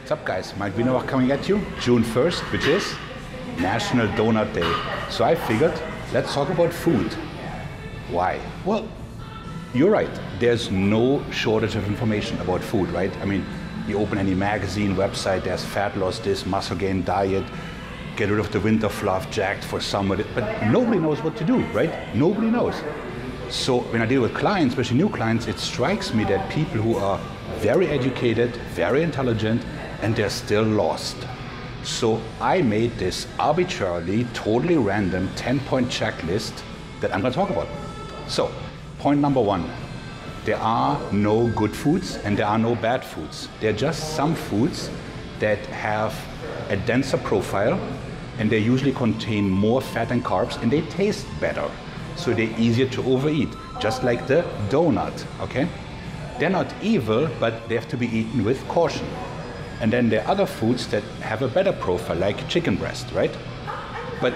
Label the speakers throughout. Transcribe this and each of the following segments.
Speaker 1: What's up guys, Maik Wiedenbach coming at you, June 1st, which is National Donut Day. So I figured, let's talk about food. Why? Well, you're right, there's no shortage of information about food, right? I mean, you open any magazine, website, there's fat loss, this, muscle gain, diet, get rid of the winter fluff, jacked for summer, but nobody knows what to do, right? Nobody knows. So when I deal with clients, especially new clients, it strikes me that people who are very educated, very intelligent, and they're still lost. So I made this arbitrarily, totally random 10-point checklist that I'm going to talk about. So, point number one, there are no good foods and there are no bad foods. There are just some foods that have a denser profile and they usually contain more fat and carbs and they taste better. So they're easier to overeat, just like the donut, okay? They're not evil, but they have to be eaten with caution. And then there are other foods that have a better profile, like chicken breast, right? But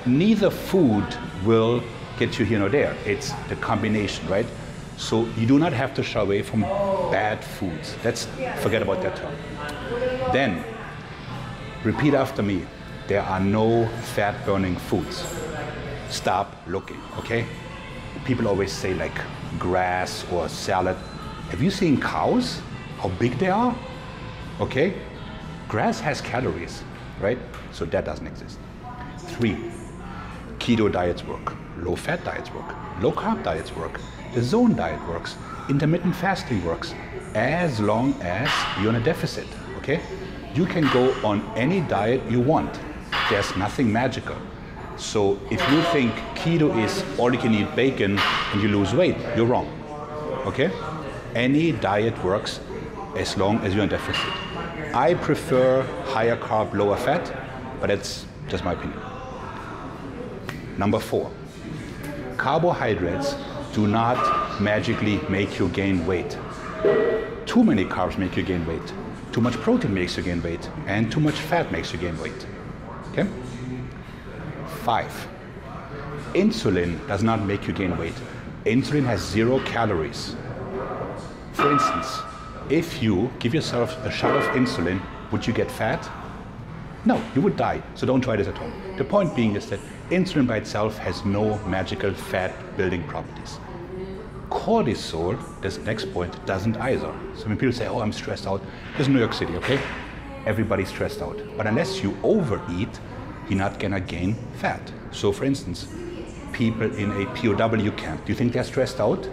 Speaker 1: neither food will get you here nor there. It's the combination, right? So you do not have to shy away from bad foods. Let's forget about that term. Then, repeat after me. There are no fat-burning foods. Stop looking, okay? People always say like grass or salad. Have you seen cows? How big they are? Okay? Grass has calories, right? So that doesn't exist. 3, keto diets work. Low-fat diets work. Low-carb diets work. The zone diet works. Intermittent fasting works. As long as you're in a deficit, okay? You can go on any diet you want. There's nothing magical. So if you think keto is all you can eat bacon and you lose weight, you're wrong, okay? Any diet works as long as you're in deficit. I prefer higher carb, lower fat, but that's just my opinion. Number 4, carbohydrates do not magically make you gain weight. Too many carbs make you gain weight. Too much protein makes you gain weight, and too much fat makes you gain weight, okay? 5, insulin does not make you gain weight. Insulin has 0 calories. For instance, if you give yourself a shot of insulin, would you get fat? No, you would die, so don't try this at home. The point being is that insulin by itself has no magical fat-building properties. Cortisol, this next point, doesn't either. So when people say, oh, I'm stressed out, this is New York City, okay? Everybody's stressed out. But unless you overeat, you're not gonna gain fat. So for instance, people in a POW camp, do you think they're stressed out?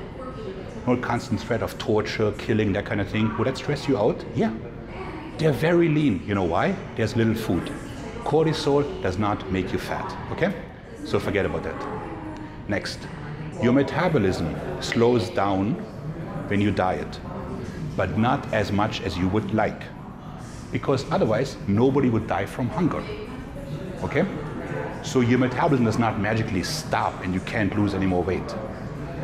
Speaker 1: No constant threat of torture, killing, that kind of thing. Would that stress you out? Yeah. They're very lean. You know why? There's little food. Cortisol does not make you fat, okay? So forget about that. Next, your metabolism slows down when you diet, but not as much as you would like, because otherwise nobody would die from hunger. Okay? So your metabolism does not magically stop and you can't lose any more weight.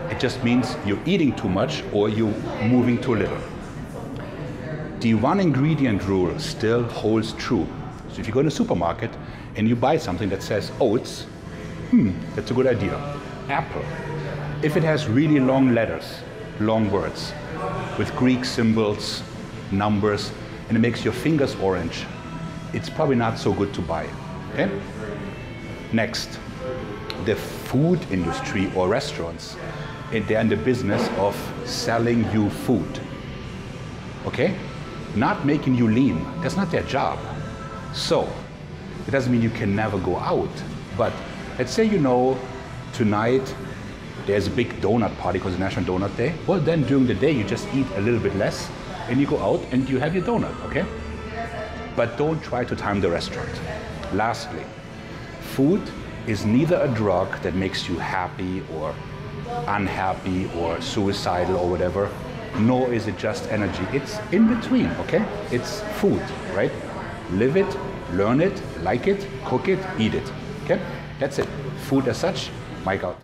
Speaker 1: It just means you're eating too much or you're moving too little. The one ingredient rule still holds true. So if you go to the supermarket and you buy something that says oats, that's a good idea. Apple. If it has really long letters, long words, with Greek symbols, numbers, and it makes your fingers orange, it's probably not so good to buy. Okay? Next, the food industry or restaurants, they're in the business of selling you food. Okay? Not making you lean. That's not their job. So, it doesn't mean you can never go out. But let's say you know tonight there's a big donut party because it's National Donut Day. Well, then during the day you just eat a little bit less and you go out and you have your donut, okay? But don't try to time the restaurant. Lastly, food is neither a drug that makes you happy or unhappy or suicidal or whatever, nor is it just energy. It's in between, okay? It's food, right? Live it, learn it, like it, cook it, eat it, okay? That's it. Food as such, Maik out.